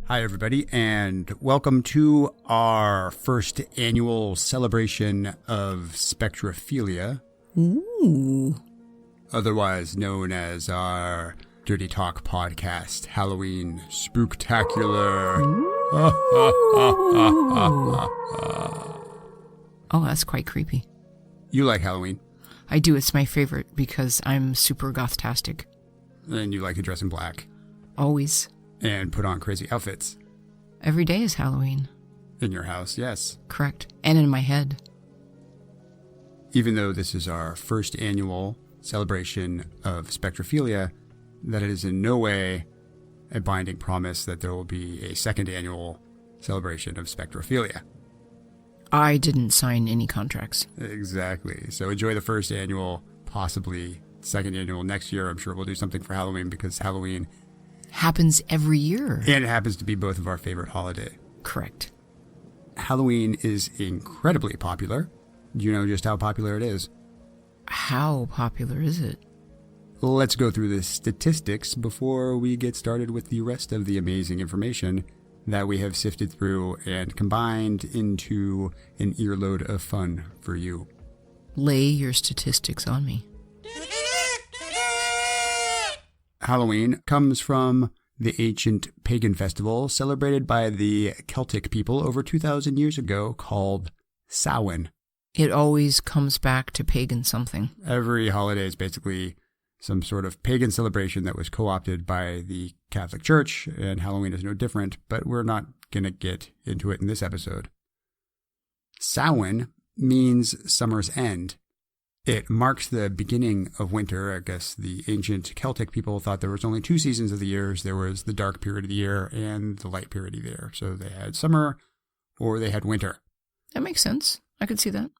Hi, everybody, and welcome to our first annual celebration of Spectrophilia. Ooh. Otherwise known as our Dirty Talk podcast, Halloween Spooktacular. Oh, that's quite creepy. You like Halloween? I do. It's my favorite because I'm super goth-tastic. And you like to dress in black. Always. And put on crazy outfits. Every day is Halloween. In your house, yes. Correct. And in my head. Even though this is our first annual celebration of Spectrophilia, that it is in no way a binding promise that there will be a second annual celebration of Spectrophilia. I didn't sign any contracts. Exactly. So enjoy the first annual, possibly second annual next year. I'm sure we'll do something for Halloween because Halloween happens every year. And it happens to be both of our favorite holiday. Correct. Halloween is incredibly popular. Do you know just how popular it is? How popular is it? Let's go through the statistics before we get started with the rest of the amazing information that we have sifted through and combined into an earload of fun for you. Lay your statistics on me. Halloween comes from the ancient pagan festival celebrated by the Celtic people over 2,000 years ago called Samhain. It always comes back to pagan something. Every holiday is basically some sort of pagan celebration that was co-opted by the Catholic Church, and Halloween is no different, but we're not going to get into it in this episode. Samhain means summer's end. It marks the beginning of winter. I guess the ancient Celtic people thought there was only two seasons of the year. There was the dark period of the year and the light period of the year. So they had summer or they had winter. That makes sense. I could see that.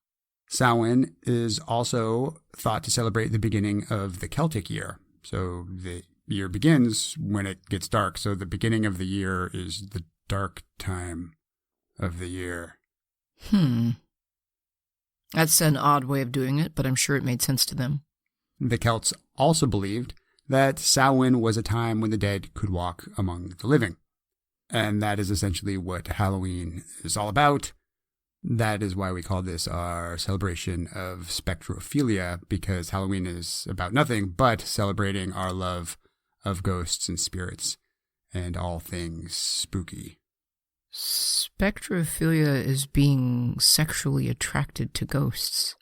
Samhain is also thought to celebrate the beginning of the Celtic year. So the year begins when it gets dark. So the beginning of the year is the dark time of the year. That's an odd way of doing it, but I'm sure it made sense to them. The Celts also believed that Samhain was a time when the dead could walk among the living. And that is essentially what Halloween is all about. That is why we call this our celebration of Spectrophilia, because Halloween is about nothing but celebrating our love of ghosts and spirits and all things spooky. Spectrophilia is being sexually attracted to ghosts.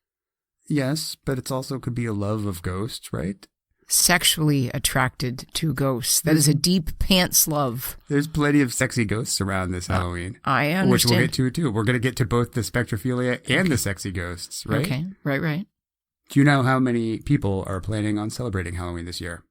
Yes, but it also could be a love of ghosts, right? Sexually attracted to ghosts. That is a deep pants love. There's plenty of sexy ghosts around this Halloween. I understand. Which we'll get to, too. We're going to get to both the Spectrophilia and the sexy ghosts, right? Okay, right. Do you know how many people are planning on celebrating Halloween this year?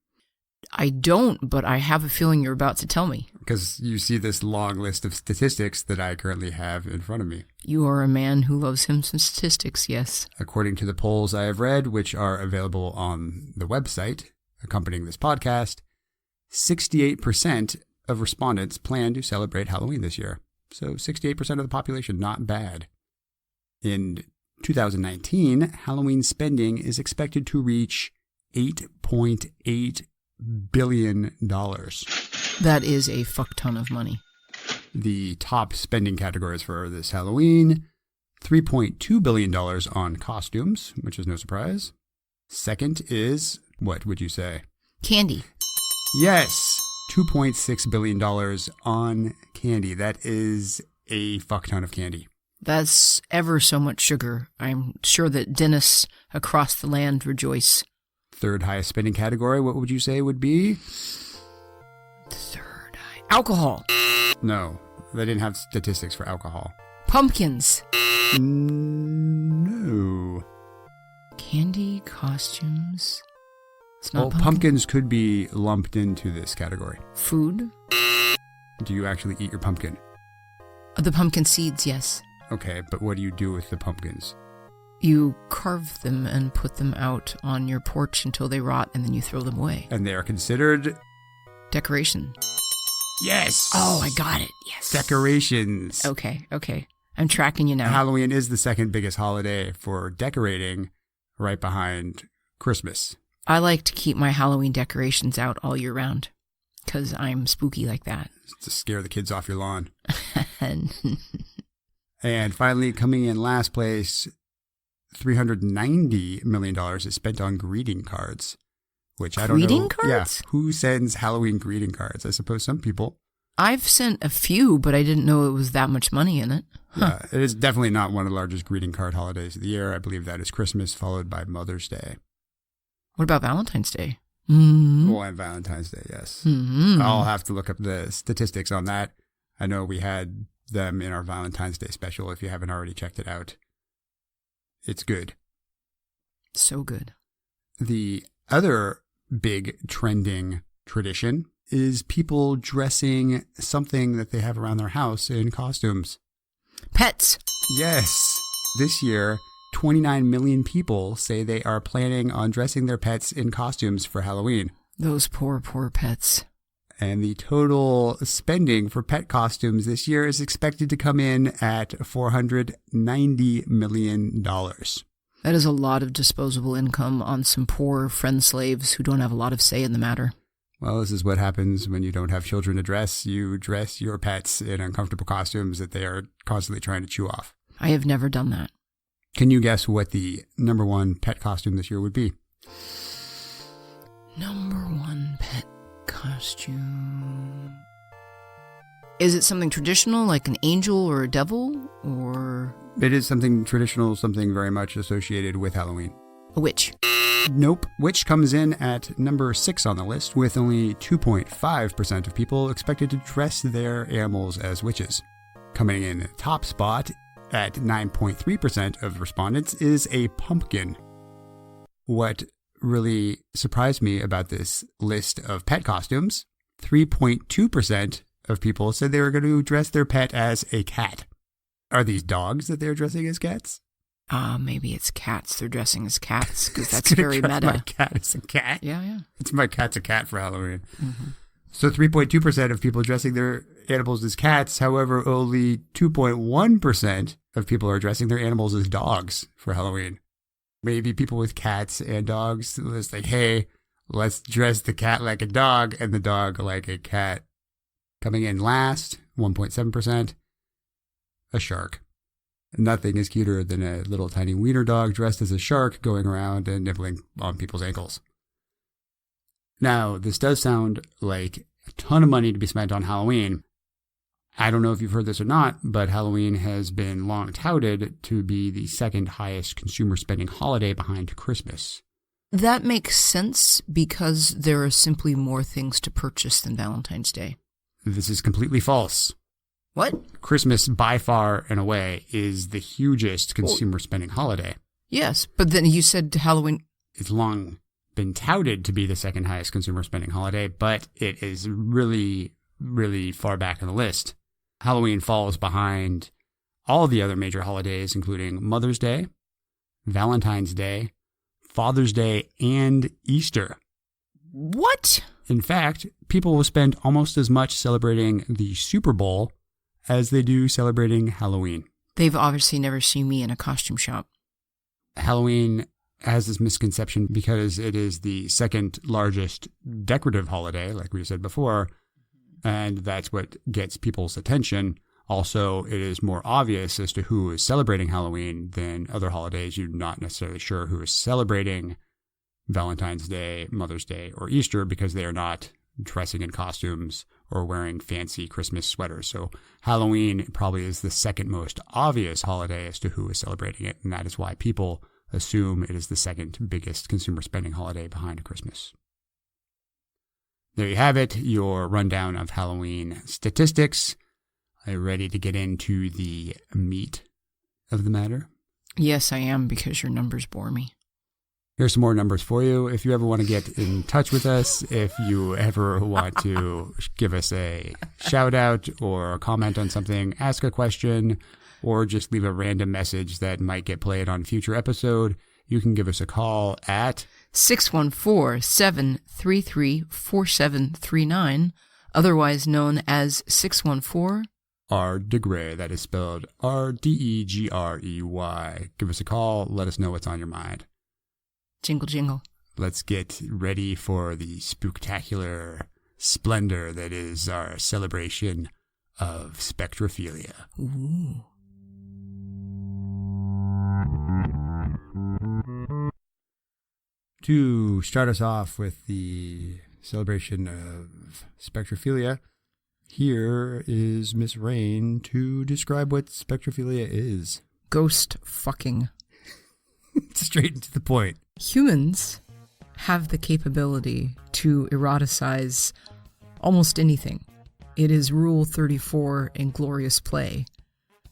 I don't, but I have a feeling you're about to tell me. Because you see this long list of statistics that I currently have in front of me. You are a man who loves him some statistics, yes. According to the polls I have read, which are available on the website accompanying this podcast, 68% of respondents plan to celebrate Halloween this year. So 68% of the population, not bad. In 2019, Halloween spending is expected to reach $8.8 billion. That is a fuck ton of money. The top spending categories for this Halloween, $3.2 billion on costumes, which is no surprise. Second is, what would you say? Candy. Yes, $2.6 billion on candy. That is a fuck ton of candy. That's ever so much sugar. I'm sure that dentists across the land rejoice. Third highest spending category, what would you say would be? Third high. Alcohol. No, they didn't have statistics for alcohol. Pumpkins. No. Candy, costumes. It's not pumpkins could be lumped into this category. Food. Do you actually eat your pumpkin? The pumpkin seeds, yes. Okay, but what do you do with the pumpkins? You carve them and put them out on your porch until they rot, and then you throw them away. And they are considered... decoration. Yes! Oh, I got it. Yes. Decorations. Okay. I'm tracking you now. Halloween is the second biggest holiday for decorating, right behind Christmas. I like to keep my Halloween decorations out all year round. Because I'm spooky like that. To scare the kids off your lawn. And finally, coming in last place, $390 million is spent on greeting cards. Which I don't know. Greeting cards? Yeah. Who sends Halloween greeting cards? I suppose some people. I've sent a few, but I didn't know it was that much money in it. Huh. Yeah, it is definitely not one of the largest greeting card holidays of the year. I believe that is Christmas, followed by Mother's Day. What about Valentine's Day? Mm-hmm. Oh, and Valentine's Day, yes. Mm-hmm. I'll have to look up the statistics on that. I know we had them in our Valentine's Day special, if you haven't already checked it out. It's good. So good. The other big trending tradition is people dressing something that they have around their house in costumes. Pets. Yes. This year, 29 million people say they are planning on dressing their pets in costumes for Halloween. Those poor, poor pets. And the total spending for pet costumes this year is expected to come in at $490 million. That is a lot of disposable income on some poor friend slaves who don't have a lot of say in the matter. Well, this is what happens when you don't have children to dress. You dress your pets in uncomfortable costumes that they are constantly trying to chew off. I have never done that. Can you guess what the number one pet costume this year would be? Number one pet costume. Is it something traditional, like an angel or a devil, or... It is something traditional, something very much associated with Halloween. A witch. Nope. Witch comes in at number 6 on the list, with only 2.5% of people expected to dress their animals as witches. Coming in the top spot at 9.3% of respondents is a pumpkin. What really surprised me about this list of pet costumes, 3.2% of people said they were going to dress their pet as a cat. Are these dogs that they're dressing as cats? Maybe it's cats. They're dressing as cats because that's very meta. My cat is a cat? Yeah. It's my cat's a cat for Halloween. Mm-hmm. So 3.2% of people dressing their animals as cats. However, only 2.1% of people are dressing their animals as dogs for Halloween. Maybe people with cats and dogs, it's like, hey, let's dress the cat like a dog and the dog like a cat. Coming in last, 1.7%, a shark. Nothing is cuter than a little tiny wiener dog dressed as a shark going around and nibbling on people's ankles. Now, this does sound like a ton of money to be spent on Halloween. I don't know if you've heard this or not, but Halloween has been long touted to be the second highest consumer spending holiday behind Christmas. That makes sense because there are simply more things to purchase than Valentine's Day. This is completely false. What? Christmas, by far and away, is the hugest consumer spending holiday. Yes, but then you said Halloween... It's long been touted to be the second highest consumer spending holiday, but it is really, really far back on the list. Halloween falls behind all the other major holidays, including Mother's Day, Valentine's Day, Father's Day, and Easter. What? In fact, people will spend almost as much celebrating the Super Bowl as they do celebrating Halloween. They've obviously never seen me in a costume shop. Halloween has this misconception because it is the second largest decorative holiday, like we said before, and that's what gets people's attention. Also, it is more obvious as to who is celebrating Halloween than other holidays. You're not necessarily sure who is celebrating Valentine's Day, Mother's Day, or Easter because they are not dressing in costumes or wearing fancy Christmas sweaters. So Halloween probably is the second most obvious holiday as to who is celebrating it, and that is why people assume it is the second biggest consumer spending holiday behind Christmas. There you have it, your rundown of Halloween statistics. Are you ready to get into the meat of the matter? Yes, I am, because your numbers bore me. Here's some more numbers for you. If you ever want to get in touch with us, if you ever want to give us a shout out or comment on something, ask a question, or just leave a random message that might get played on a future episode, you can give us a call at 614-733-4739, otherwise known as 614 RDegrey. That is spelled RDEGREY. Give us a call. Let us know what's on your mind. Jingle, jingle. Let's get ready for the spooktacular splendor that is our celebration of spectrophilia. Ooh. To start us off with the celebration of spectrophilia, here is Miss Rain to describe what spectrophilia is. Ghost fucking. Straight to the point. Humans have the capability to eroticize almost anything. It is Rule 34 in glorious play.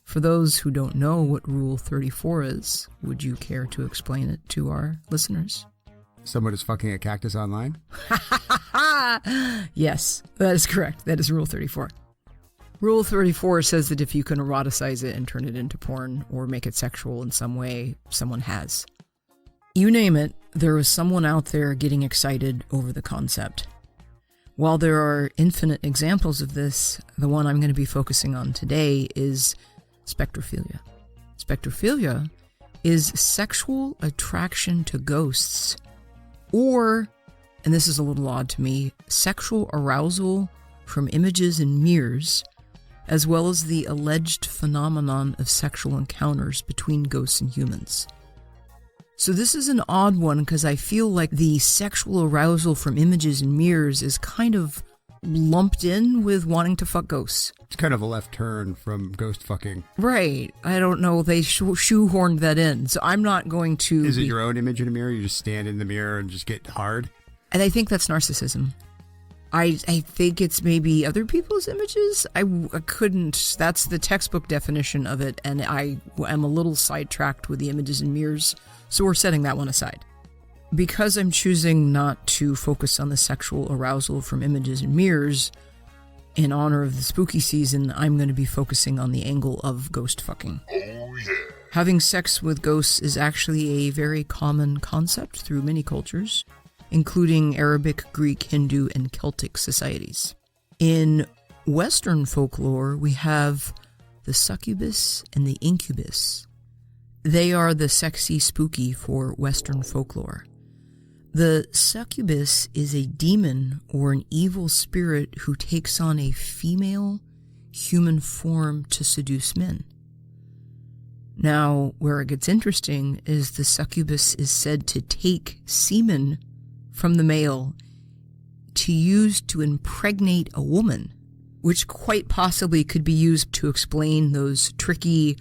For those who don't know what Rule 34 is, would you care to explain it to our listeners? Someone is fucking a cactus online? Yes, that is correct. That is Rule 34. Rule 34 says that if you can eroticize it and turn it into porn or make it sexual in some way, someone has. You name it, there is someone out there getting excited over the concept. While there are infinite examples of this, the one I'm going to be focusing on today is spectrophilia. Spectrophilia is sexual attraction to ghosts, or, and this is a little odd to me, sexual arousal from images in mirrors, as well as the alleged phenomenon of sexual encounters between ghosts and humans. So this is an odd one because I feel like the sexual arousal from images in mirrors is kind of lumped in with wanting to fuck ghosts. It's kind of a left turn from ghost fucking. Right. I don't know. They shoehorned that in. So I'm not going to... Is it your own image in a mirror? You just stand in the mirror and just get hard? And I think that's narcissism. I think it's maybe other people's images. I couldn't... That's the textbook definition of it, and I am a little sidetracked with the images in mirrors, so we're setting that one aside. Because I'm choosing not to focus on the sexual arousal from images in mirrors, in honor of the spooky season, I'm going to be focusing on the angle of ghost fucking. Oh, yeah. Having sex with ghosts is actually a very common concept through many cultures, including Arabic, Greek, Hindu, and Celtic societies. In Western folklore, we have the succubus and the incubus. They are the sexy spooky for Western folklore. The succubus is a demon or an evil spirit who takes on a female human form to seduce men. Now, where it gets interesting is the succubus is said to take semen from the male to use to impregnate a woman, which quite possibly could be used to explain those tricky,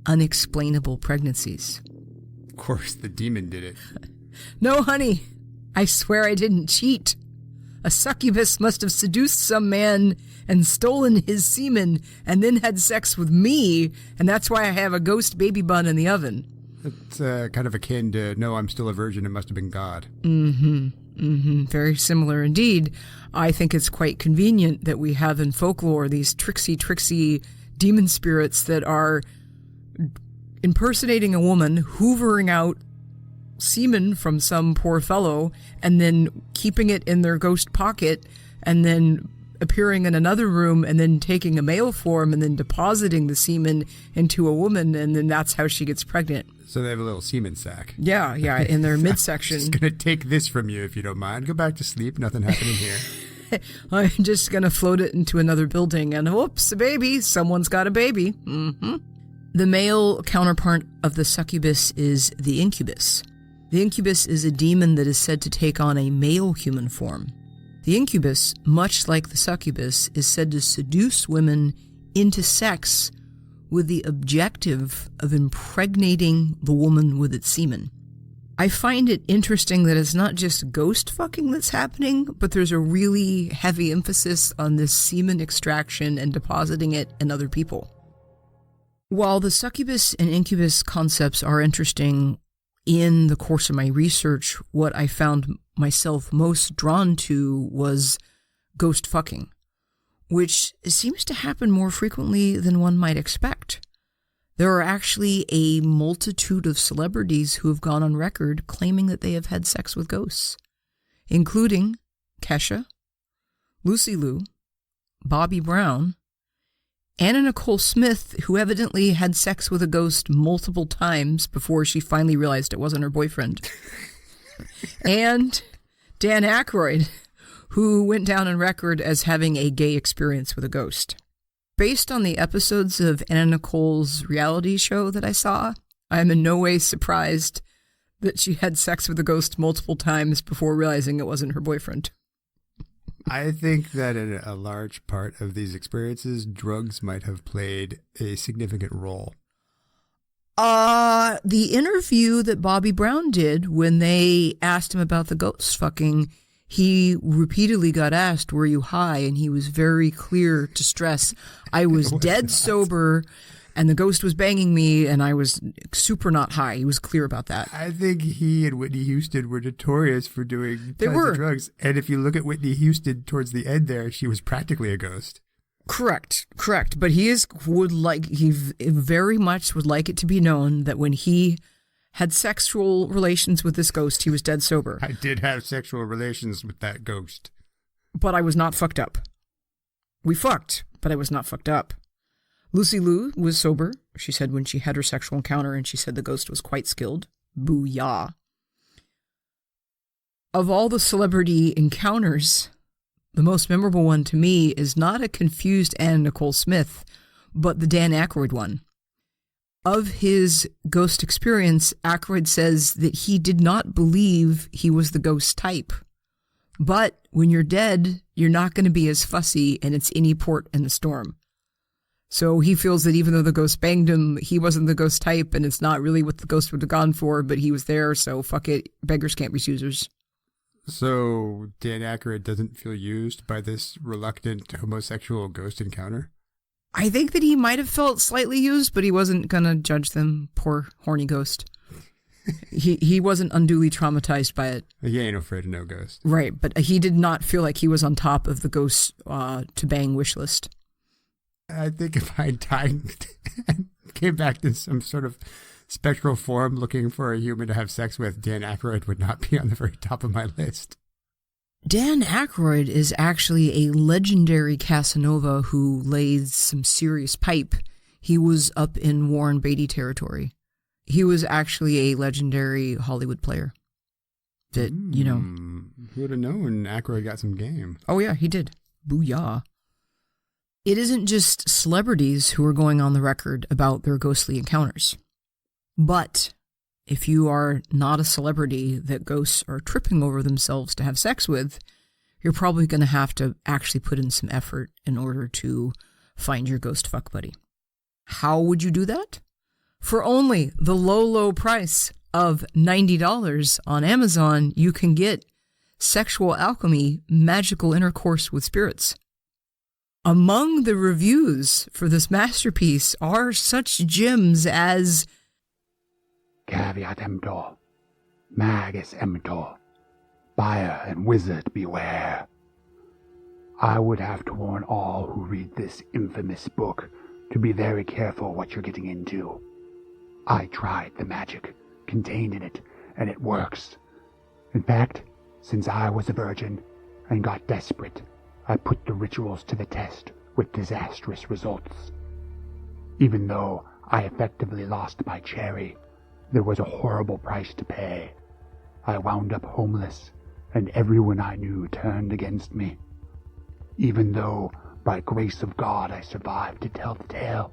unexplainable pregnancies. Of course, the demon did it. No, honey, I swear I didn't cheat. A succubus must have seduced some man and stolen his semen and then had sex with me, and that's why I have a ghost baby bun in the oven. It's kind of akin to, no, I'm still a virgin, it must have been God. Very similar indeed. I think it's quite convenient that we have in folklore these tricksy demon spirits that are impersonating a woman, hoovering out semen from some poor fellow, and then keeping it in their ghost pocket, and then appearing in another room, and then taking a male form, and then depositing the semen into a woman, and then that's how she gets pregnant. So they have a little semen sack. Yeah, in their midsection. I'm just going to take this from you if you don't mind. Go back to sleep. Nothing happening here. I'm just going to float it into another building, and whoops, a baby. Someone's got a baby. The male counterpart of the succubus is the incubus. The incubus is a demon that is said to take on a male human form. The incubus, much like the succubus, is said to seduce women into sex with the objective of impregnating the woman with its semen. I find it interesting that it's not just ghost fucking that's happening, but there's a really heavy emphasis on this semen extraction and depositing it in other people. While the succubus and incubus concepts are interesting, in the course of my research, what I found myself most drawn to was ghost fucking, which seems to happen more frequently than one might expect. There are actually a multitude of celebrities who have gone on record claiming that they have had sex with ghosts, including Kesha, Lucy Liu, Bobby Brown, Anna Nicole Smith, who evidently had sex with a ghost multiple times before she finally realized it wasn't her boyfriend, and Dan Aykroyd, who went down on record as having a gay experience with a ghost. Based on the episodes of Anna Nicole's reality show that I saw, I am in no way surprised that she had sex with a ghost multiple times before realizing it wasn't her boyfriend. I think that in a large part of these experiences, drugs might have played a significant role. The interview that Bobby Brown did when they asked him about the ghost fucking, he repeatedly got asked, were you high? And he was very clear to stress, I was dead sober and the ghost was banging me and I was super not high. He was clear about that. I think he and Whitney Houston were notorious for doing tons of drugs. And if you look at Whitney Houston towards the end there, she was practically a ghost. Correct. But he very much would like it to be known that when he had sexual relations with this ghost, he was dead sober. I did have sexual relations with that ghost. But I was not fucked up. We fucked, but I was not fucked up. Lucy Liu was sober, she said, when she had her sexual encounter, and she said the ghost was quite skilled. Booyah. Of all the celebrity encounters, the most memorable one to me is not a confused Anna Nicole Smith, but the Dan Aykroyd one. Of his ghost experience, Aykroyd says that he did not believe he was the ghost type. But when you're dead, you're not going to be as fussy, and it's any port in the storm. So he feels that even though the ghost banged him, he wasn't the ghost type, and it's not really what the ghost would have gone for, but he was there, so fuck it, beggars can't be choosers. So Dan Aykroyd doesn't feel used by this reluctant homosexual ghost encounter? I think that he might have felt slightly used, but he wasn't going to judge them. Poor horny ghost. He wasn't unduly traumatized by it. He ain't afraid of no ghost. Right, but he did not feel like he was on top of the ghost to bang wish list. I think if I died and came back to some sort of spectral form looking for a human to have sex with, Dan Aykroyd would not be on the very top of my list. Dan Aykroyd is actually a legendary Casanova who lays some serious pipe. He was up in Warren Beatty territory. He was actually a legendary Hollywood player. That, you know. Who would have known Aykroyd got some game? Oh, yeah, he did. Booyah. It isn't just celebrities who are going on the record about their ghostly encounters. But if you are not a celebrity that ghosts are tripping over themselves to have sex with, you're probably going to have to actually put in some effort in order to find your ghost fuck buddy. How would you do that? For only the low, low price of $90 on Amazon, you can get Sexual Alchemy Magical Intercourse with Spirits. Among the reviews for this masterpiece are such gems as Caveat emptor, magus emptor, buyer and wizard beware. I would have to warn all who read this infamous book to be very careful what you're getting into. I tried the magic contained in it, and it works. In fact, since I was a virgin and got desperate, I put the rituals to the test with disastrous results. Even though I effectively lost my cherry, there was a horrible price to pay. I wound up homeless, and everyone I knew turned against me. Even though, by grace of God, I survived to tell the tale.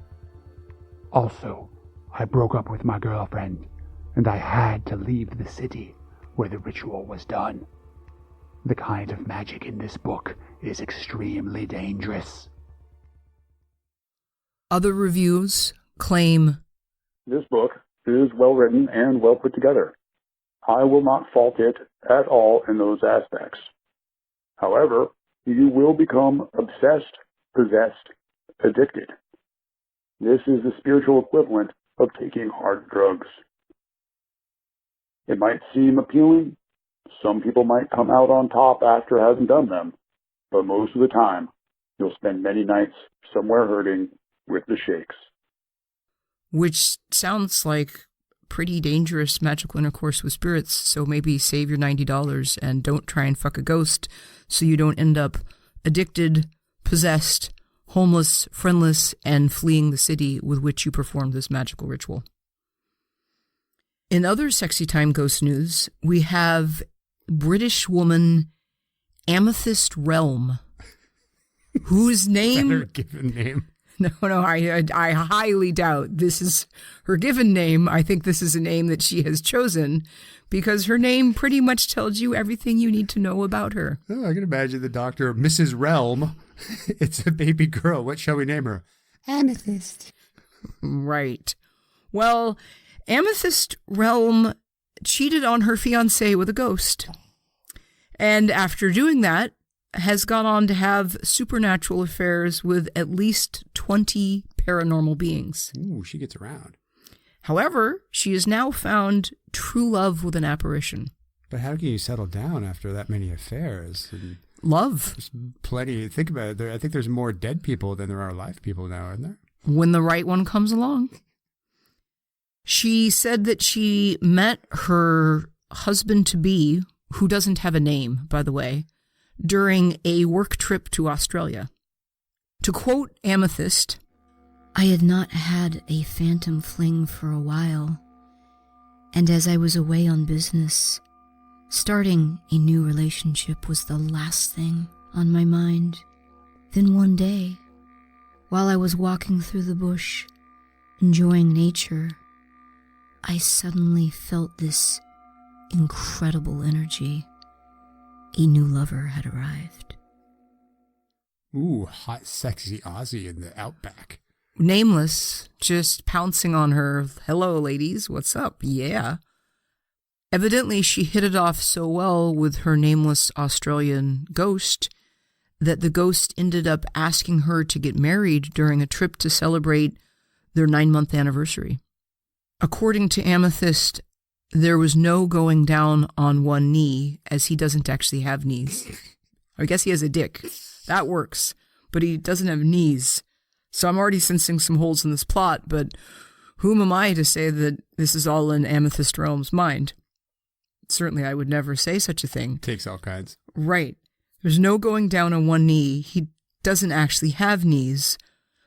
Also, I broke up with my girlfriend, and I had to leave the city where the ritual was done. The kind of magic in this book is extremely dangerous. Other reviews claim, this book is well written and well put together. I will not fault it at all in those aspects. However, you will become obsessed, possessed, addicted. This is the spiritual equivalent of taking hard drugs. It might seem appealing. Some people might come out on top after having done them, but most of the time, you'll spend many nights somewhere hurting with the shakes. Which sounds like pretty dangerous magical intercourse with spirits, so maybe save your $90 and don't try and fuck a ghost so you don't end up addicted, possessed, homeless, friendless, and fleeing the city with which you performed this magical ritual. In other Sexy Time ghost news, we have British woman Amethyst Realm, whose name... Her given name. No, I highly doubt this is her given name. I think this is a name that she has chosen because her name pretty much tells you everything you need to know about her. Oh, I can imagine the doctor, Mrs. Realm. It's a baby girl. What shall we name her? Amethyst. Right. Well, Amethyst Realm cheated on her fiancé with a ghost. And after doing that, has gone on to have supernatural affairs with at least 20 paranormal beings. Ooh, she gets around. However, she has now found true love with an apparition. But how can you settle down after that many affairs? And love. there's plenty. Think about it. I think there's more dead people than there are alive people now, aren't there? When the right one comes along. She said that she met her husband-to-be, who doesn't have a name, by the way, during a work trip to Australia. To quote Amethyst, I had not had a phantom fling for a while, and as I was away on business, starting a new relationship was the last thing on my mind. Then one day, while I was walking through the bush, enjoying nature, I suddenly felt this incredible energy. A new lover had arrived. Ooh, hot, sexy Aussie in the outback. nameless, just pouncing on her. Hello, ladies, what's up? Yeah. Evidently, she hit it off so well with her nameless Australian ghost that the ghost ended up asking her to get married during a trip to celebrate their 9-month anniversary. According to Amethyst, there was no going down on one knee, as he doesn't actually have knees. I guess he has a dick. That works. But he doesn't have knees. So I'm already sensing some holes in this plot, but whom am I to say that this is all in Amethyst Realm's mind? Certainly I would never say such a thing. Takes all kinds. Right. There's no going down on one knee. He doesn't actually have knees.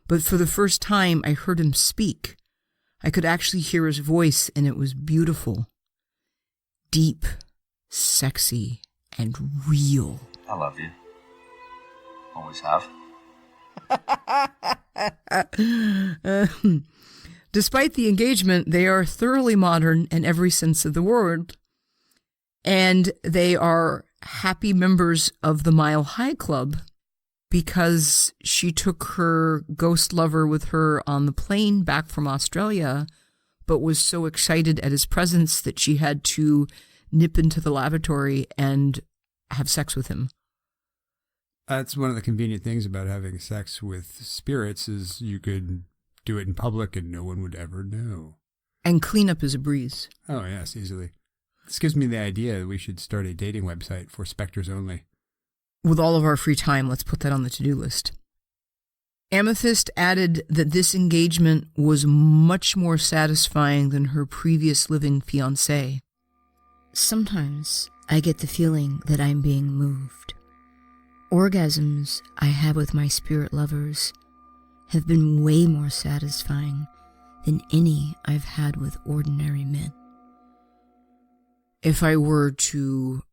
But for the first time, I heard him speak. I could actually hear his voice, and it was beautiful. Deep, sexy, and real. I love you. Always have. Despite the engagement, they are thoroughly modern in every sense of the word, and they are happy members of the Mile High Club because she took her ghost lover with her on the plane back from Australia, but was so excited at his presence that she had to nip into the lavatory and have sex with him. That's one of the convenient things about having sex with spirits is you could do it in public and no one would ever know. And cleanup is a breeze. Oh, yes, easily. This gives me the idea that we should start a dating website for specters only. With all of our free time, let's put that on the to-do list. Amethyst added that this engagement was much more satisfying than her previous living fiancé. Sometimes I get the feeling that I'm being moved. Orgasms I have with my spirit lovers have been way more satisfying than any I've had with ordinary men. If I were to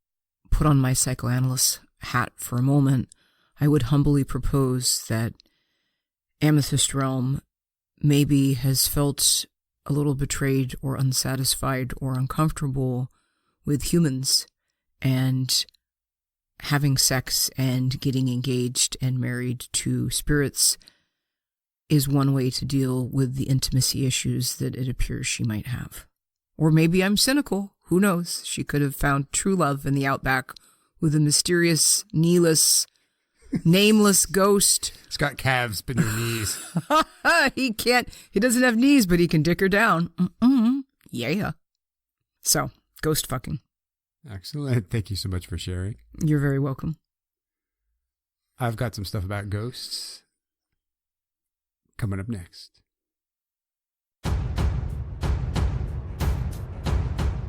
put on my psychoanalyst hat for a moment, I would humbly propose that Amethyst Realm maybe has felt a little betrayed or unsatisfied or uncomfortable with humans, and having sex and getting engaged and married to spirits is one way to deal with the intimacy issues that it appears she might have. Or maybe I'm cynical. Who knows? She could have found true love in the outback with a mysterious, kneeless, nameless ghost. It's got calves but no knees. He doesn't have knees, but he can dick her down. Yeah. So, ghost fucking. Excellent. Thank you so much for sharing. You're very welcome. I've got some stuff about ghosts coming up next.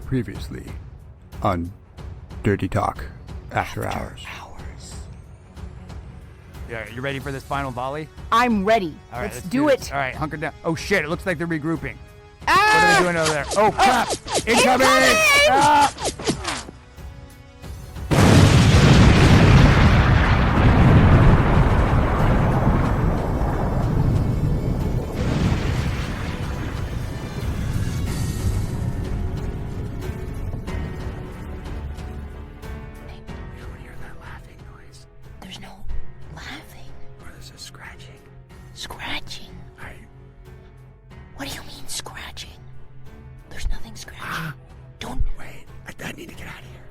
Previously on Dirty Talk After Hours. Yeah, you ready for this final volley? I'm ready. All right, let's do it. All right, hunker down. Oh shit, it looks like they're regrouping. What are they doing over there? Oh crap! Incoming! Ah! Scratching? What do you mean scratching? There's nothing scratching. Don't... Wait, I need to get out of here.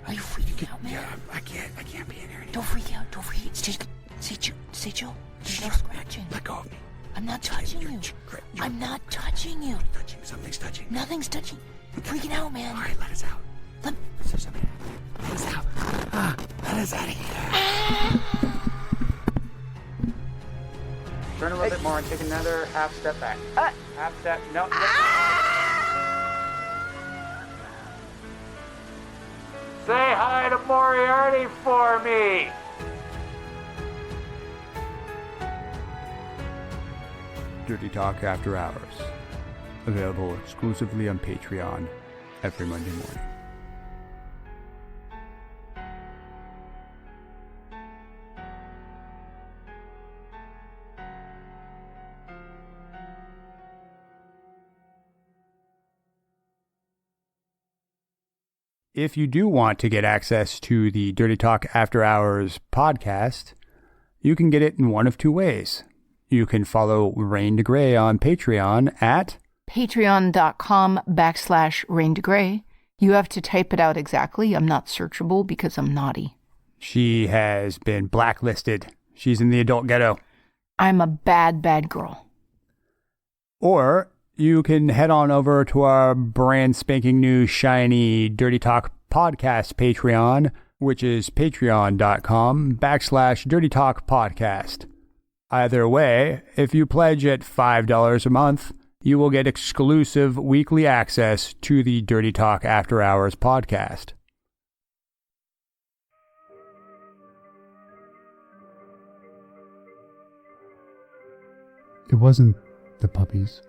Are you freaking out, man? Yeah, I can't be in here anymore. Don't freak out. Just stay chill. There's no scratching. Let go of me. I'm not touching you. I'm not touching you. Something's touching. Nothing's touching. You're freaking out, man. All right, let us out. Let us out. Let us out of here. Turn a little bit more and take another half step back. Half step. No. Say hi to Moriarty for me. Dirty Talk After Hours. Available exclusively on Patreon every Monday morning. If you do want to get access to the Dirty Talk After Hours podcast, you can get it in one of two ways. You can follow Rain to Gray on Patreon at patreon.com/RainDeGray. You have to type it out exactly. I'm not searchable because I'm naughty. She has been blacklisted. She's in the adult ghetto. I'm a bad, bad girl. Or you can head on over to our brand spanking new shiny Dirty Talk podcast Patreon, which is patreon.com/Dirty Talk podcast. Either way, if you pledge at $5 a month, you will get exclusive weekly access to the Dirty Talk After Hours podcast. It wasn't the puppies.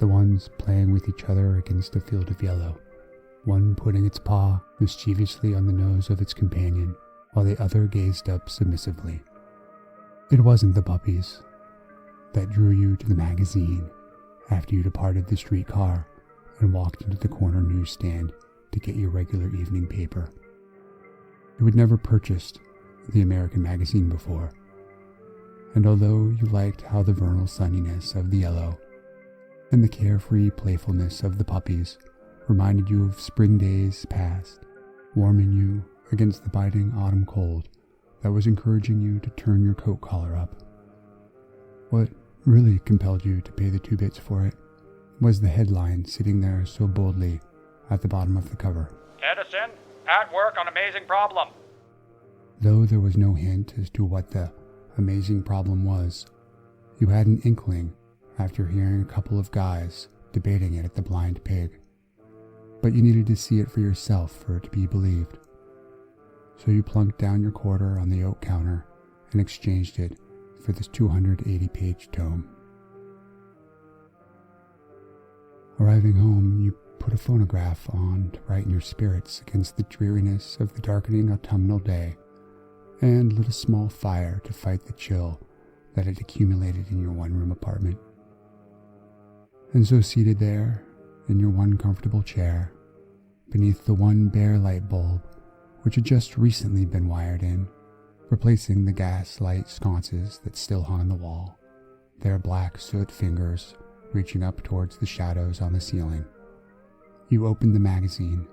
The ones playing with each other against a field of yellow, one putting its paw mischievously on the nose of its companion, while the other gazed up submissively. It wasn't the puppies that drew you to the magazine after you departed the streetcar and walked into the corner newsstand to get your regular evening paper. You had never purchased the American magazine before, and although you liked how the vernal sunniness of the yellow and the carefree playfulness of the puppies reminded you of spring days past, warming you against the biting autumn cold that was encouraging you to turn your coat collar up. What really compelled you to pay the 2 bits for it was the headline sitting there so boldly at the bottom of the cover. Edison, at work on amazing problem. Though there was no hint as to what the amazing problem was, you had an inkling after hearing a couple of guys debating it at the Blind Pig. But you needed to see it for yourself for it to be believed. So you plunked down your quarter on the oak counter and exchanged it for this 280-page tome. Arriving home, you put a phonograph on to brighten your spirits against the dreariness of the darkening autumnal day, and lit a small fire to fight the chill that had accumulated in your one-room apartment. And so seated there, in your one comfortable chair, beneath the one bare light bulb, which had just recently been wired in, replacing the gas light sconces that still hung on the wall, their black soot fingers reaching up towards the shadows on the ceiling, you opened the magazine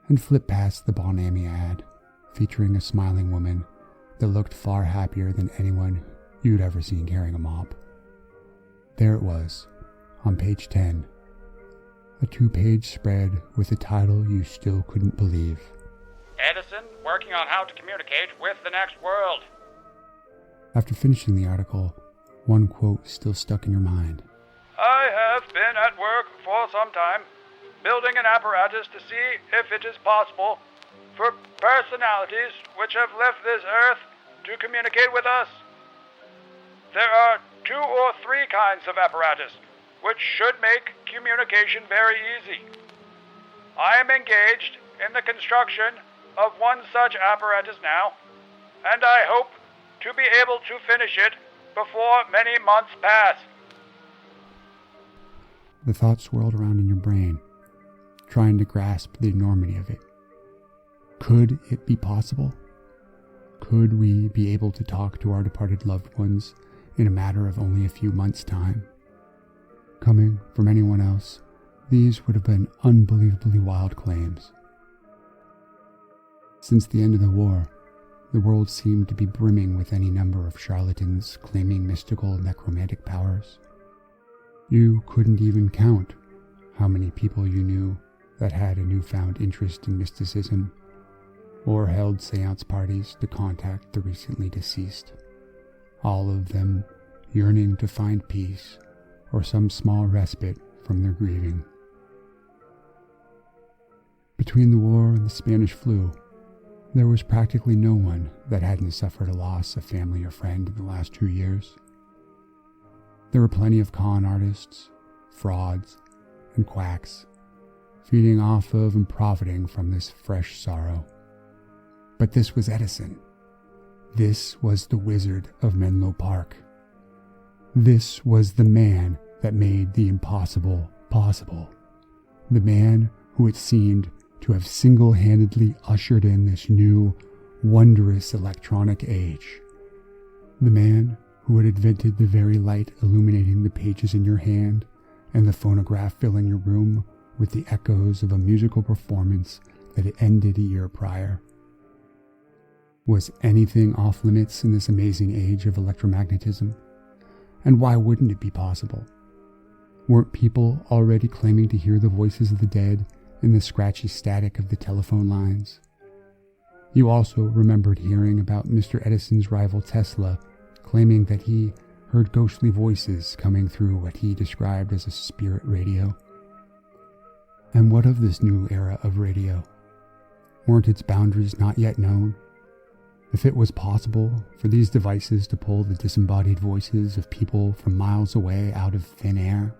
and flipped past the Bon Ami ad, featuring a smiling woman that looked far happier than anyone you'd ever seen carrying a mop. There it was, on page 10, a 2-page spread with a title you still couldn't believe. Edison, working on how to communicate with the next world. After finishing the article, one quote still stuck in your mind. I have been at work for some time, building an apparatus to see if it is possible for personalities which have left this earth to communicate with us. There are 2 or 3 kinds of apparatus which should make communication very easy. I am engaged in the construction of one such apparatus now, and I hope to be able to finish it before many months pass. The thoughts swirled around in your brain, trying to grasp the enormity of it. Could it be possible? Could we be able to talk to our departed loved ones in a matter of only a few months' time. Coming from anyone else, these would have been unbelievably wild claims. Since the end of the war, the world seemed to be brimming with any number of charlatans claiming mystical necromantic powers. You couldn't even count how many people you knew that had a newfound interest in mysticism, or held seance parties to contact the recently deceased, all of them yearning to find peace or some small respite from their grieving. Between the war and the Spanish flu, there was practically no one that hadn't suffered a loss of family or friend in the last 2 years. There were plenty of con artists, frauds, and quacks feeding off of and profiting from this fresh sorrow. But this was Edison. This was the Wizard of Menlo Park. This was the man that made the impossible possible. The man who it seemed to have single-handedly ushered in this new, wondrous electronic age. The man who had invented the very light illuminating the pages in your hand and the phonograph filling your room with the echoes of a musical performance that had ended a year prior. Was anything off limits in this amazing age of electromagnetism? And why wouldn't it be possible? Weren't people already claiming to hear the voices of the dead in the scratchy static of the telephone lines? You also remembered hearing about Mr. Edison's rival Tesla, claiming that he heard ghostly voices coming through what he described as a spirit radio. And what of this new era of radio? Weren't its boundaries not yet known? If it was possible for these devices to pull the disembodied voices of people from miles away out of thin air,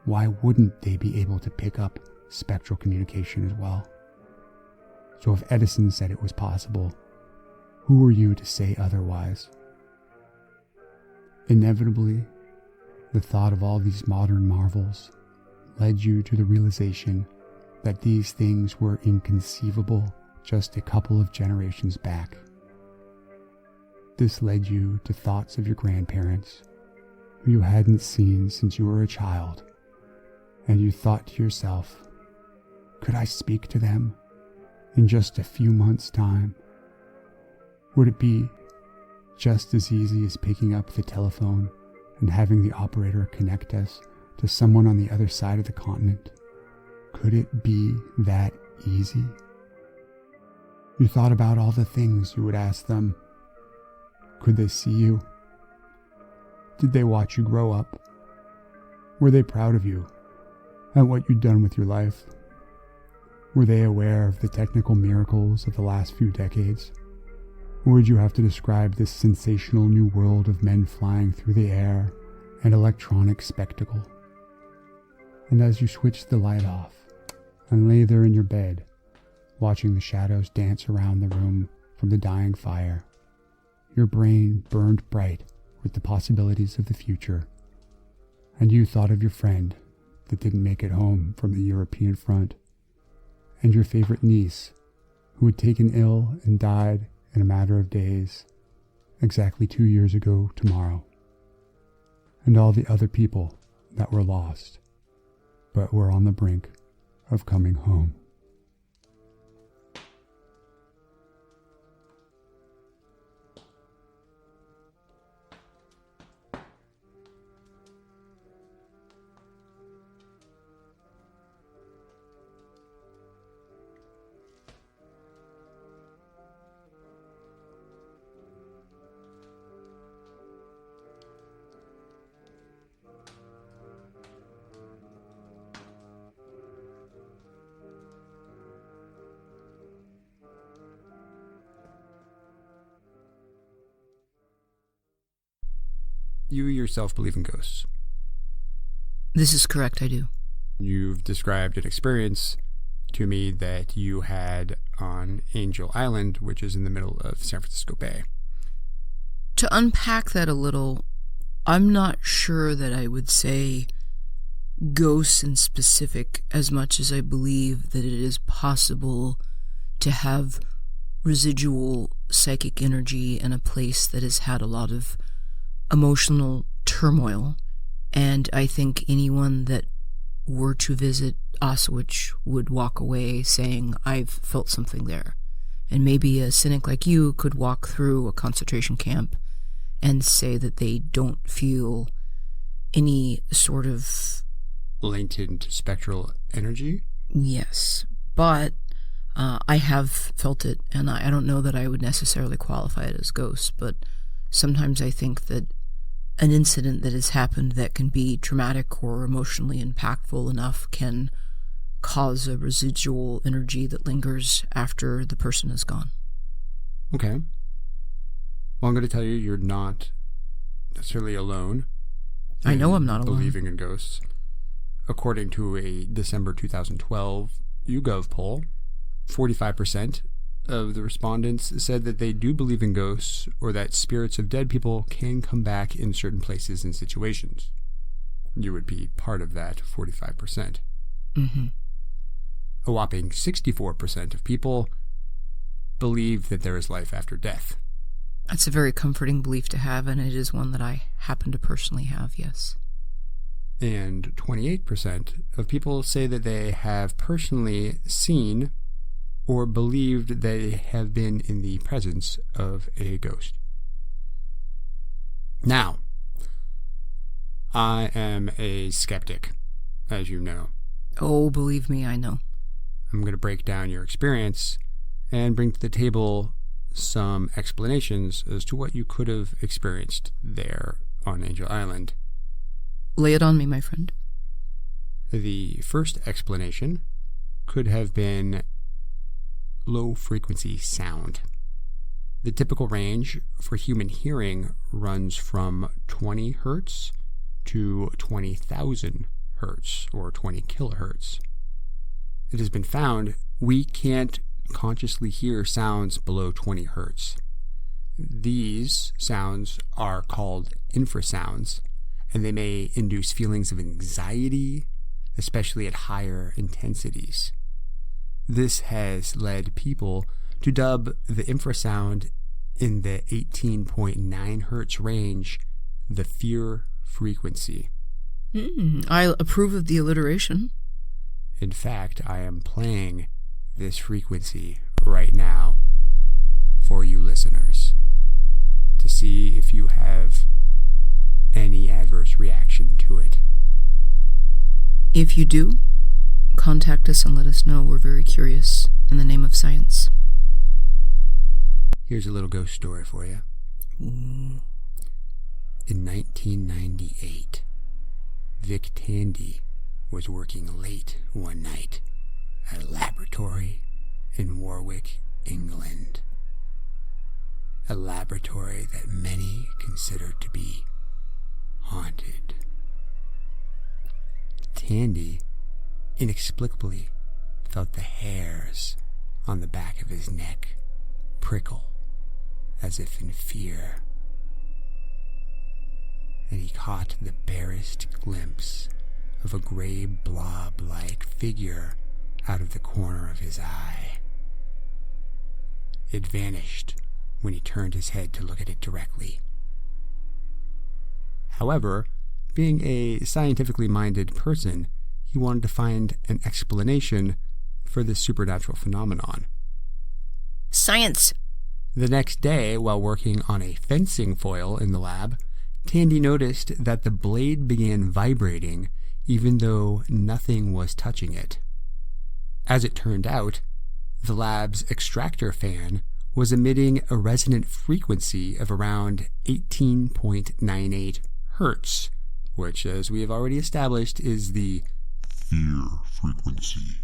why wouldn't they be able to pick up spectral communication as well? So if Edison said it was possible, who were you to say otherwise? Inevitably, the thought of all these modern marvels led you to the realization that these things were inconceivable just a couple of generations back. This led you to thoughts of your grandparents, who you hadn't seen since you were a child, and you thought to yourself, could I speak to them in just a few months' time? Would it be just as easy as picking up the telephone and having the operator connect us to someone on the other side of the continent? Could it be that easy? You thought about all the things you would ask them. Could they see you? Did they watch you grow up? Were they proud of you and what you'd done with your life? Were they aware of the technical miracles of the last few decades? Or would you have to describe this sensational new world of men flying through the air and electronic spectacle? And as you switched the light off and lay there in your bed, watching the shadows dance around the room from the dying fire, your brain burned bright with the possibilities of the future, and you thought of your friend that didn't make it home from the European front, and your favorite niece who had taken ill and died in a matter of days, exactly 2 years ago tomorrow, and all the other people that were lost, but were on the brink of coming home. You yourself believe in ghosts. This is correct, I do. You've described an experience to me that you had on Angel Island, which is in the middle of San Francisco Bay. To unpack that a little, I'm not sure that I would say ghosts in specific as much as I believe that it is possible to have residual psychic energy in a place that has had a lot of emotional turmoil, and I think anyone that were to visit Auschwitz would walk away saying, I've felt something there. And maybe a cynic like you could walk through a concentration camp and say that they don't feel any sort of latent spectral energy? Yes, but I have felt it, and I don't know that I would necessarily qualify it as ghosts, but sometimes I think that an incident that has happened that can be traumatic or emotionally impactful enough can cause a residual energy that lingers after the person is gone. Okay. Well, I'm going to tell you, you're not necessarily alone. I know I'm not alone. Believing in ghosts. According to a December 2012 YouGov poll, 45% of the respondents said that they do believe in ghosts or that spirits of dead people can come back in certain places and situations. You would be part of that 45%. Mm-hmm. A whopping 64% of people believe that there is life after death. That's a very comforting belief to have, and it is one that I happen to personally have, yes. And 28% of people say that they have personally seen or believed they have been in the presence of a ghost. Now, I am a skeptic, as you know. Oh, believe me, I know. I'm going to break down your experience and bring to the table some explanations as to what you could have experienced there on Angel Island. Lay it on me, my friend. The first explanation could have been low-frequency sound. The typical range for human hearing runs from 20 hertz to 20,000 hertz, or 20 kilohertz. It has been found we can't consciously hear sounds below 20 hertz. These sounds are called infrasounds, and they may induce feelings of anxiety, especially at higher intensities. This has led people to dub the infrasound in the 18.9 hertz range the fear frequency. I approve of the alliteration. In fact, I am playing this frequency right now for you listeners to see if you have any adverse reaction to it. If you do, contact us and let us know. We're very curious in the name of science. Here's a little ghost story for you. Ooh. In 1998, Vic Tandy was working late one night at a laboratory in Warwick, England. A laboratory that many consider to be haunted. Tandy inexplicably felt the hairs on the back of his neck prickle as if in fear. And he caught the barest glimpse of a gray blob-like figure out of the corner of his eye. It vanished when he turned his head to look at it directly. However, being a scientifically minded person, he wanted to find an explanation for this supernatural phenomenon. Science! The next day, while working on a fencing foil in the lab, Tandy noticed that the blade began vibrating even though nothing was touching it. As it turned out, the lab's extractor fan was emitting a resonant frequency of around 18.98 hertz, which, as we have already established, is the fear frequency.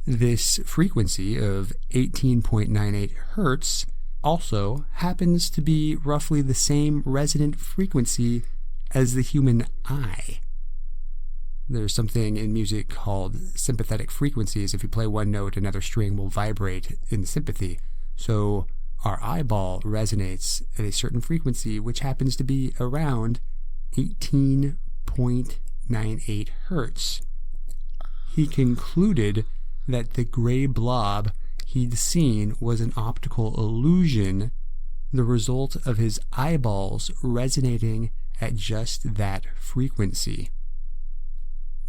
This frequency of 18.98 hertz also happens to be roughly the same resonant frequency as the human eye. There's something in music called sympathetic frequencies. If you play one note, another string will vibrate in sympathy. So our eyeball resonates at a certain frequency, which happens to be around 18.98 hertz. He concluded that the gray blob he'd seen was an optical illusion the result of his eyeballs resonating at just that frequency.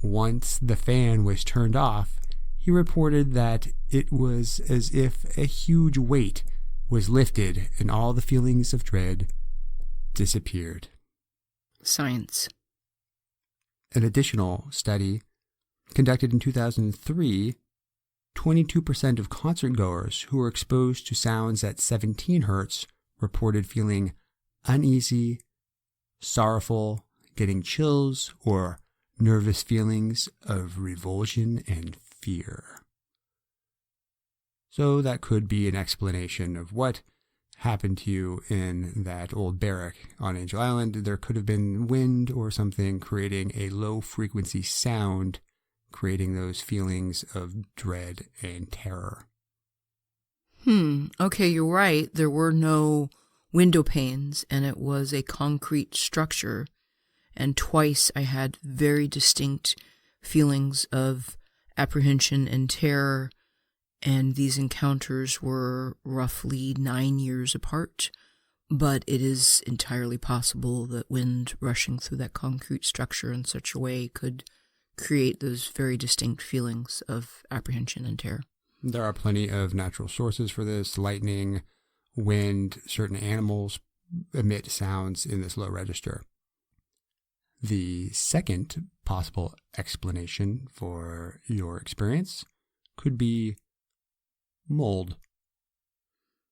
Once the fan was turned off, he reported that it was as if a huge weight was lifted and all the feelings of dread disappeared. Science. An additional study conducted in 2003, 22% of concertgoers who were exposed to sounds at 17 hertz reported feeling uneasy, sorrowful, getting chills, or nervous feelings of revulsion and fear. So that could be an explanation of what happened to you in that old barrack on Angel Island. There could have been wind or something creating a low frequency sound, creating those feelings of dread and terror. Okay, you're right. There were no window panes, and it was a concrete structure. And twice I had very distinct feelings of apprehension and terror, and these encounters were roughly 9 years apart. But it is entirely possible that wind rushing through that concrete structure in such a way could create those very distinct feelings of apprehension and terror. There are plenty of natural sources for this. Lightning, wind, certain animals emit sounds in this low register. The second possible explanation for your experience could be mold.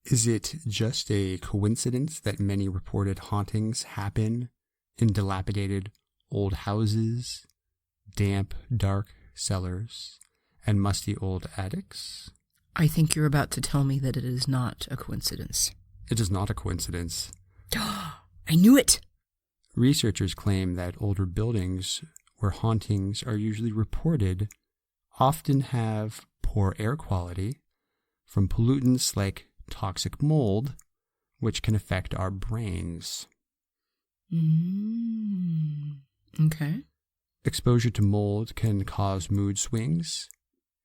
Is it just a coincidence that many reported hauntings happen in dilapidated old houses, damp, dark cellars, and musty old attics? I think you're about to tell me that it is not a coincidence. It is not a coincidence. I knew it! Researchers claim that older buildings where hauntings are usually reported often have poor air quality from pollutants like toxic mold, which can affect our brains. Okay. Exposure to mold can cause mood swings,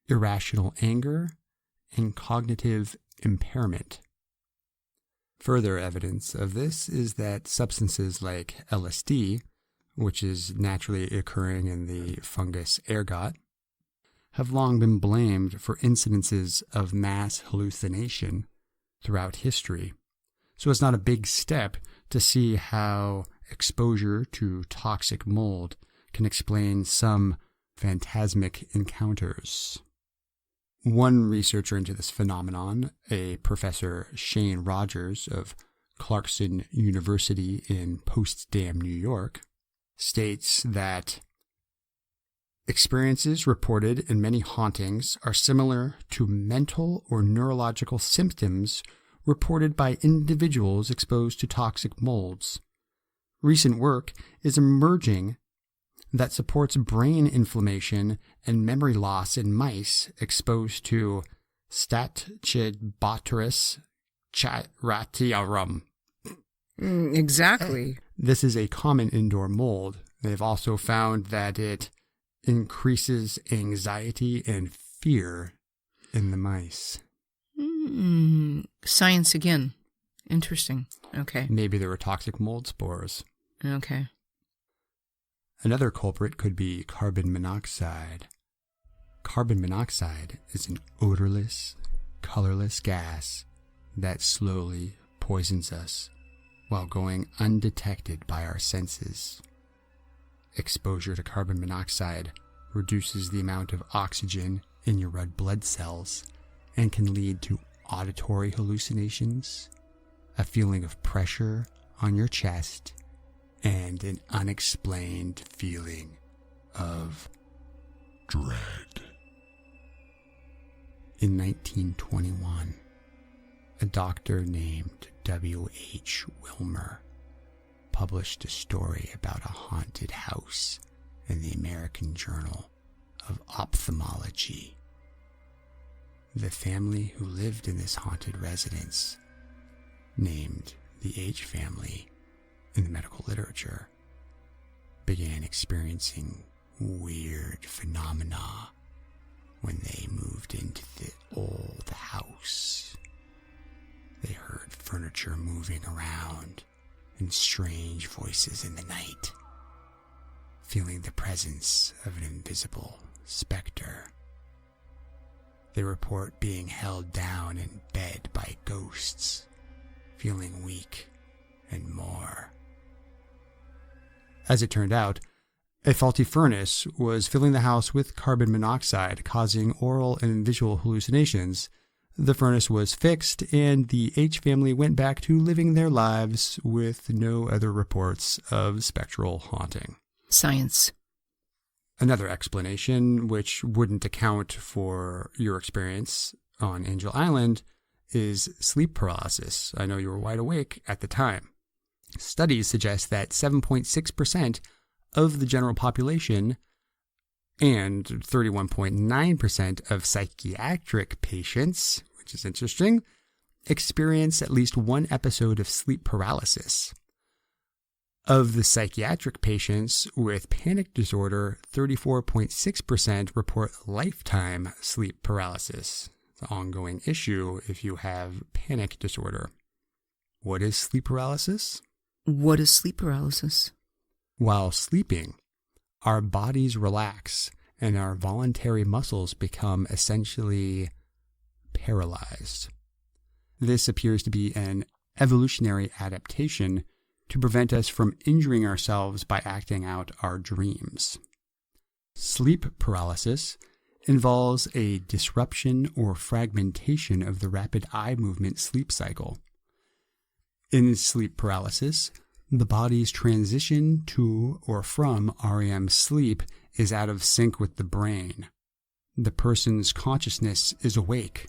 irrational anger, and cognitive impairment. Further evidence of this is that substances like LSD, which is naturally occurring in the fungus ergot, have long been blamed for incidences of mass hallucination throughout history. So it's not a big step to see how exposure to toxic mold can explain some phantasmic encounters. One researcher into this phenomenon, a Professor Shane Rogers of Clarkson University in Potsdam, New York, states that experiences reported in many hauntings are similar to mental or neurological symptoms reported by individuals exposed to toxic molds. Recent work is emerging that supports brain inflammation and memory loss in mice exposed to Stachybotrys chairatiarum. Exactly. This is a common indoor mold. They've also found that it increases anxiety and fear in the mice. Science again. Interesting. Okay. Maybe there were toxic mold spores. Okay. Another culprit could be carbon monoxide. Carbon monoxide is an odorless, colorless gas that slowly poisons us while going undetected by our senses. Exposure to carbon monoxide reduces the amount of oxygen in your red blood cells and can lead to auditory hallucinations, a feeling of pressure on your chest, and an unexplained feeling of dread. In 1921, a doctor named W.H. Wilmer published a story about a haunted house in the American Journal of Ophthalmology. The family who lived in this haunted residence, named the H family in the medical literature, began experiencing weird phenomena when they moved into the old house. They heard furniture moving around and strange voices in the night, feeling the presence of an invisible specter. They report being held down in bed by ghosts, feeling weak and more. As it turned out, a faulty furnace was filling the house with carbon monoxide, causing oral and visual hallucinations. The furnace was fixed, and the H family went back to living their lives with no other reports of spectral haunting. Science. Another explanation, which wouldn't account for your experience on Angel Island, is sleep paralysis. I know you were wide awake at the time. Studies suggest that 7.6% of the general population and 31.9% of psychiatric patients, which is interesting, experience at least one episode of sleep paralysis. Of the psychiatric patients with panic disorder, 34.6% report lifetime sleep paralysis. It's an ongoing issue if you have panic disorder. What is sleep paralysis? What is sleep paralysis? While sleeping, our bodies relax and our voluntary muscles become essentially paralyzed. This appears to be an evolutionary adaptation to prevent us from injuring ourselves by acting out our dreams. Sleep paralysis involves a disruption or fragmentation of the rapid eye movement sleep cycle. In sleep paralysis, the body's transition to or from REM sleep is out of sync with the brain. The person's consciousness is awake,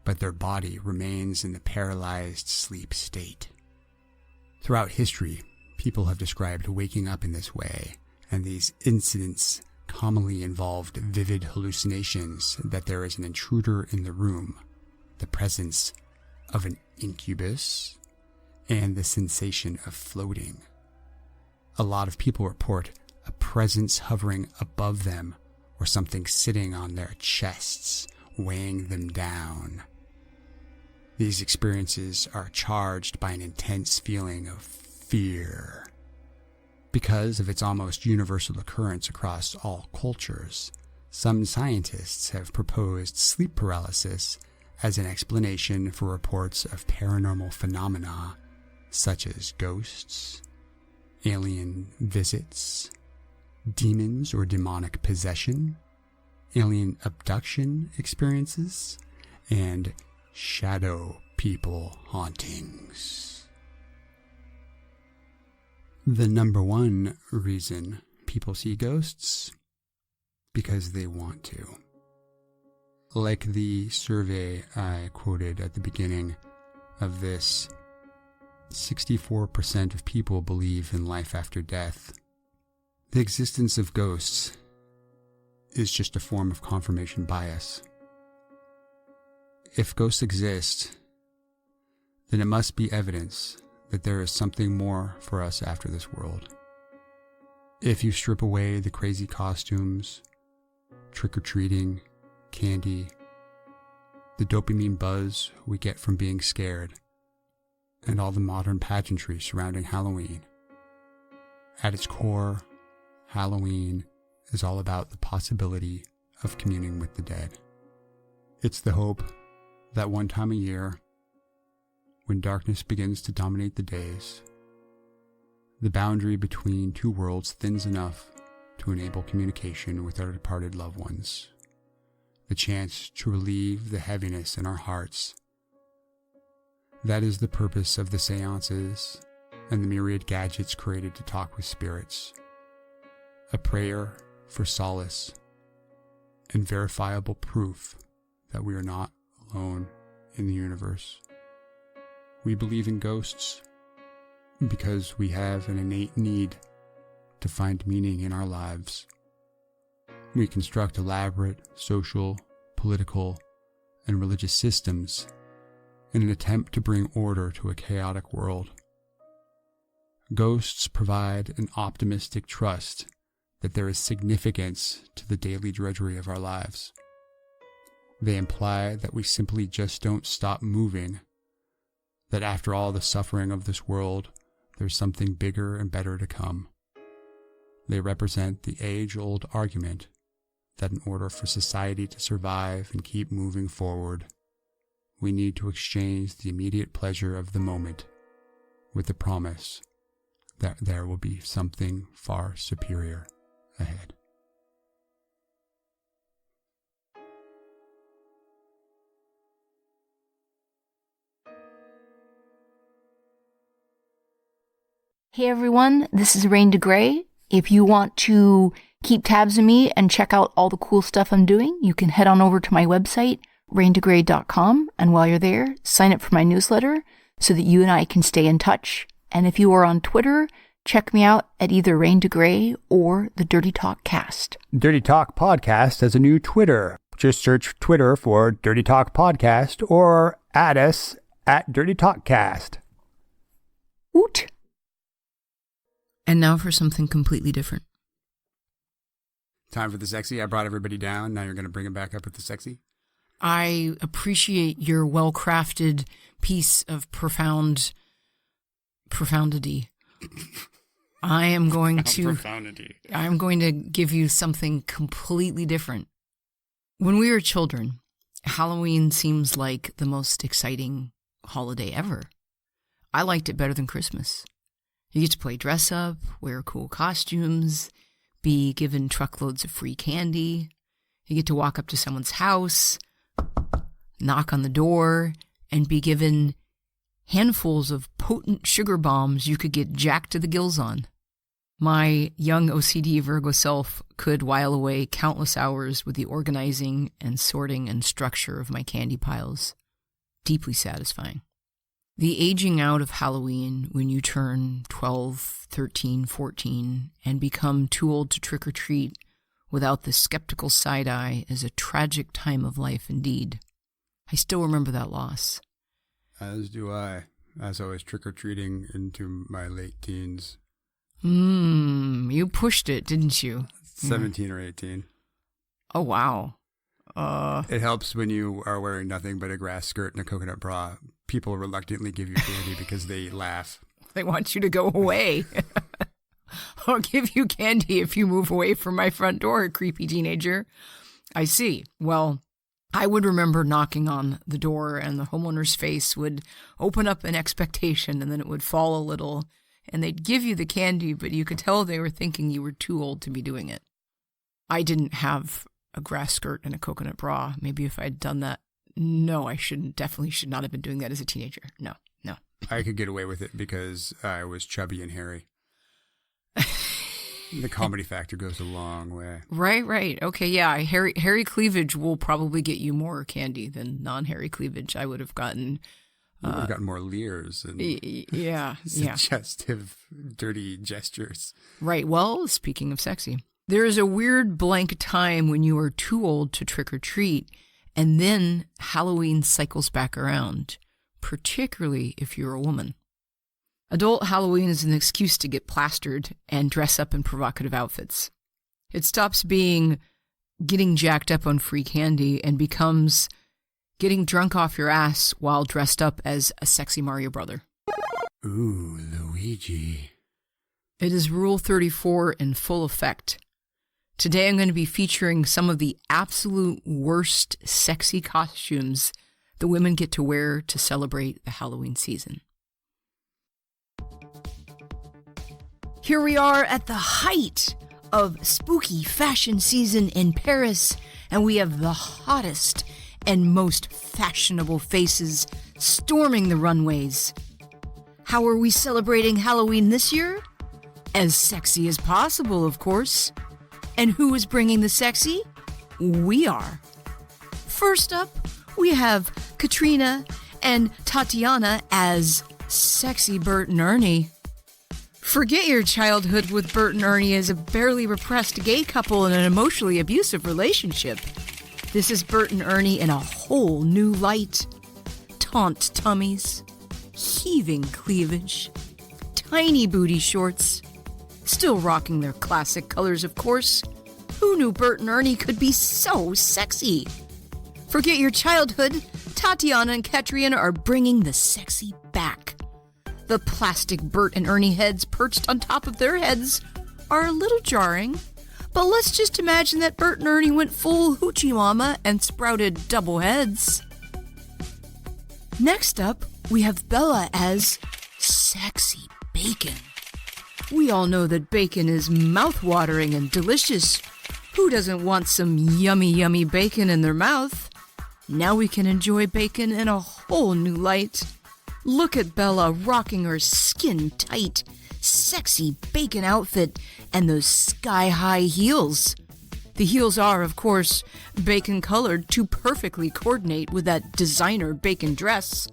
but their body remains in the paralyzed sleep state. Throughout history, people have described waking up in this way, and these incidents commonly involved vivid hallucinations that there is an intruder in the room, the presence of an incubus, and the sensation of floating. A lot of people report a presence hovering above them or something sitting on their chests, weighing them down. These experiences are charged by an intense feeling of fear. Because of its almost universal occurrence across all cultures, some scientists have proposed sleep paralysis as an explanation for reports of paranormal phenomena such as ghosts, alien visits, demons or demonic possession, alien abduction experiences, and shadow people hauntings. The number one reason people see ghosts? Because they want to. Like the survey I quoted at the beginning of this, 64% of people believe in life after death. The existence of ghosts is just a form of confirmation bias. If ghosts exist, then it must be evidence that there is something more for us after this world. If you strip away the crazy costumes, trick-or-treating, candy, the dopamine buzz we get from being scared, and all the modern pageantry surrounding Halloween, at its core, Halloween is all about the possibility of communing with the dead. It's the hope that one time a year, when darkness begins to dominate the days, the boundary between two worlds thins enough to enable communication with our departed loved ones, the chance to relieve the heaviness in our hearts. That is the purpose of the seances and the myriad gadgets created to talk with spirits. A prayer for solace and verifiable proof that we are not alone in the universe. We believe in ghosts because we have an innate need to find meaning in our lives. We construct elaborate social, political, and religious systems in an attempt to bring order to a chaotic world. Ghosts provide an optimistic trust that there is significance to the daily drudgery of our lives. They imply that we simply just don't stop moving, that after all the suffering of this world, there's something bigger and better to come. They represent the age-old argument that in order for society to survive and keep moving forward, we need to exchange the immediate pleasure of the moment with the promise that there will be something far superior ahead. Hey everyone, this is Rain de Grey. If you want to keep tabs on me and check out all the cool stuff I'm doing, you can head on over to my website, raindegrey.com, and while you're there, sign up for my newsletter so that you and I can stay in touch. And if you are on Twitter, check me out at either Rain de Grey or the Dirty Talk Cast. Dirty Talk Podcast has a new Twitter. Just search Twitter for Dirty Talk Podcast or add us at Dirty Talk Cast. Woot! And now for something completely different. Time for the sexy. I brought everybody down. Now you're going to bring them back up with the sexy? I appreciate your well-crafted piece of profundity. I am going to give you something completely different. When we were children, Halloween seems like the most exciting holiday ever. I liked it better than Christmas. You get to play dress up, wear cool costumes, be given truckloads of free candy. You get to walk up to someone's house, knock on the door, and be given handfuls of potent sugar bombs you could get jacked to the gills on. My young OCD Virgo self could while away countless hours with the organizing and sorting and structure of my candy piles. Deeply satisfying. The aging out of Halloween when you turn 12, 13, 14 and become too old to trick or treat without the skeptical side eye is a tragic time of life indeed. I still remember that loss. As do I, as I was trick-or-treating into my late teens. You pushed it, didn't you? 17 or 18. Oh, wow. It helps when you are wearing nothing but a grass skirt and a coconut bra. People reluctantly give you candy because they laugh. They want you to go away. I'll give you candy if you move away from my front door, creepy teenager. I see. Well, I would remember knocking on the door and the homeowner's face would open up in expectation and then it would fall a little and they'd give you the candy, but you could tell they were thinking you were too old to be doing it. I didn't have a grass skirt and a coconut bra. Maybe if I'd done that. No, I definitely should not have been doing that as a teenager. No. I could get away with it because I was chubby and hairy. The comedy factor goes a long way. Right. Okay, yeah. Hairy cleavage will probably get you more candy than non-hairy cleavage. I would have gotten... You would have gotten more leers and suggestive, dirty gestures. Right. Well, speaking of sexy, there is a weird blank time when you are too old to trick or treat, and then Halloween cycles back around, particularly if you're a woman. Adult Halloween is an excuse to get plastered and dress up in provocative outfits. It stops being getting jacked up on free candy and becomes getting drunk off your ass while dressed up as a sexy Mario brother. Ooh, Luigi. It is Rule 34 in full effect. Today I'm going to be featuring some of the absolute worst sexy costumes the women get to wear to celebrate the Halloween season. Here we are at the height of spooky fashion season in Paris, and we have the hottest and most fashionable faces storming the runways. How are we celebrating Halloween this year? As sexy as possible, of course. And who is bringing the sexy? We are. First up, we have Katrina and Tatiana as sexy Bert and Ernie. Forget your childhood with Bert and Ernie as a barely repressed gay couple in an emotionally abusive relationship. This is Bert and Ernie in a whole new light. Taunt tummies, heaving cleavage, tiny booty shorts. Still rocking their classic colors, of course. Who knew Bert and Ernie could be so sexy? Forget your childhood. Tatiana and Katrina are bringing the sexy back. The plastic Bert and Ernie heads perched on top of their heads are a little jarring, but let's just imagine that Bert and Ernie went full hoochie mama and sprouted double heads. Next up, we have Bella as Sexy Bacon. We all know that bacon is mouth-watering and delicious. Who doesn't want some yummy, yummy bacon in their mouth? Now we can enjoy bacon in a whole new light. Look at Bella rocking her skin-tight, sexy bacon outfit and those sky-high heels. The heels are, of course, bacon-colored to perfectly coordinate with that designer bacon dress.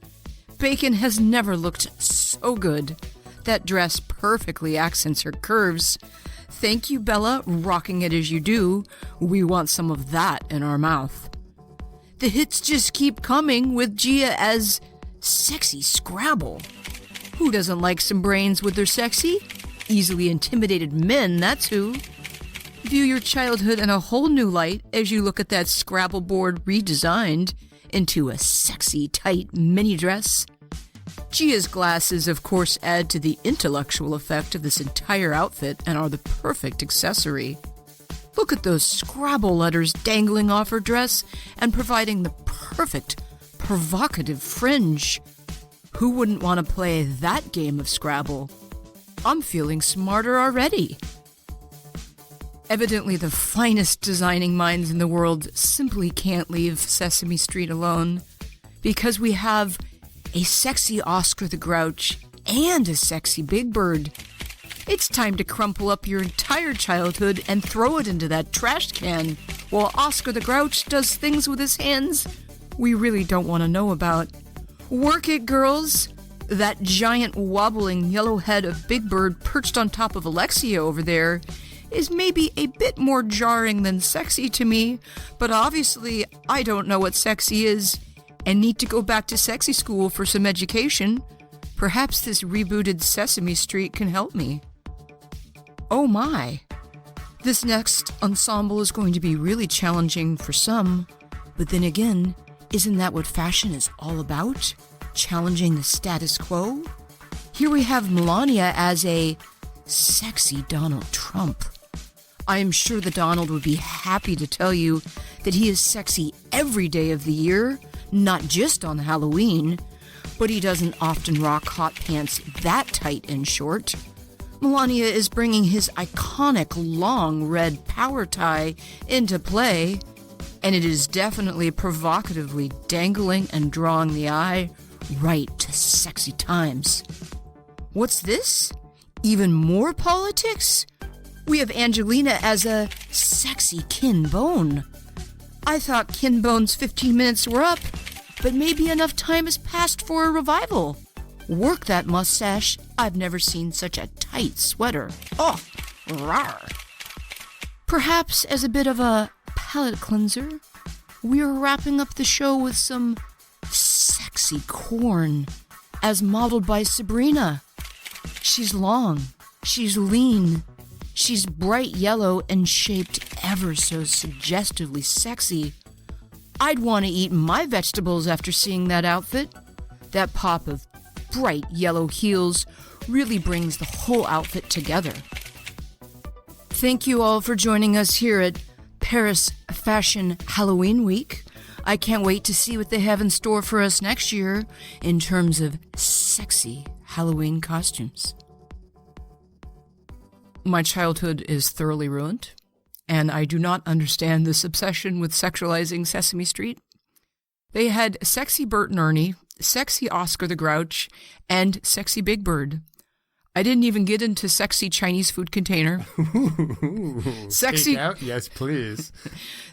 Bacon has never looked so good. That dress perfectly accents her curves. Thank you, Bella, rocking it as you do. We want some of that in our mouth. The hits just keep coming with Gia as Sexy Scrabble. Who doesn't like some brains with their sexy? Easily intimidated men, that's who. View your childhood in a whole new light as you look at that Scrabble board redesigned into a sexy, tight mini dress. Gia's glasses, of course, add to the intellectual effect of this entire outfit and are the perfect accessory. Look at those Scrabble letters dangling off her dress and providing the perfect, provocative fringe. Who wouldn't want to play that game of Scrabble? I'm feeling smarter already. Evidently, the finest designing minds in the world simply can't leave Sesame Street alone, because we have a sexy Oscar the Grouch and a sexy Big Bird. It's time to crumple up your entire childhood and throw it into that trash can, while Oscar the Grouch does things with his hands we really don't want to know about. Work it, girls! That giant wobbling yellow head of Big Bird perched on top of Alexia over there is maybe a bit more jarring than sexy to me, but obviously I don't know what sexy is and need to go back to sexy school for some education. Perhaps this rebooted Sesame Street can help me. Oh my! This next ensemble is going to be really challenging for some, but then again, isn't that what fashion is all about? Challenging the status quo? Here we have Melania as a sexy Donald Trump. I am sure the Donald would be happy to tell you that he is sexy every day of the year, not just on Halloween, but he doesn't often rock hot pants that tight and short. Melania is bringing his iconic long red power tie into play, and it is definitely provocatively dangling and drawing the eye right to sexy times. What's this? Even more politics? We have Angelina as a sexy Kin Bone. I thought Kin Bone's 15 minutes were up, but maybe enough time has passed for a revival. Work that mustache. I've never seen such a tight sweater. Oh, rawr. Perhaps as a bit of a palate cleanser, we're wrapping up the show with some sexy corn, as modeled by Sabrina. She's long, she's lean, she's bright yellow and shaped ever so suggestively sexy. I'd want to eat my vegetables after seeing that outfit. That pop of bright yellow heels really brings the whole outfit together. Thank you all for joining us here at Paris Fashion Halloween Week. I can't wait to see what they have in store for us next year in terms of sexy Halloween costumes. My childhood is thoroughly ruined, and I do not understand this obsession with sexualizing Sesame Street. They had sexy Bert and Ernie, sexy Oscar the Grouch, and sexy Big Bird. I didn't even get into sexy Chinese food container. Sexy Take out? Yes, please.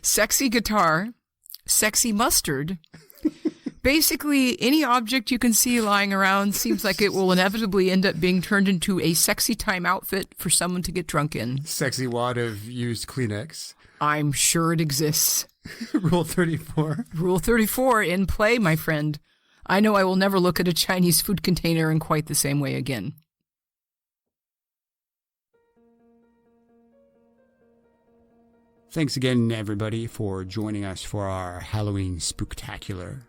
Sexy guitar, sexy mustard. Basically, any object you can see lying around seems like it will inevitably end up being turned into a sexy time outfit for someone to get drunk in. Sexy wad of used Kleenex. I'm sure it exists. Rule 34. Rule 34 in play, my friend. I know I will never look at a Chinese food container in quite the same way again. Thanks again, everybody, for joining us for our Halloween Spooktacular.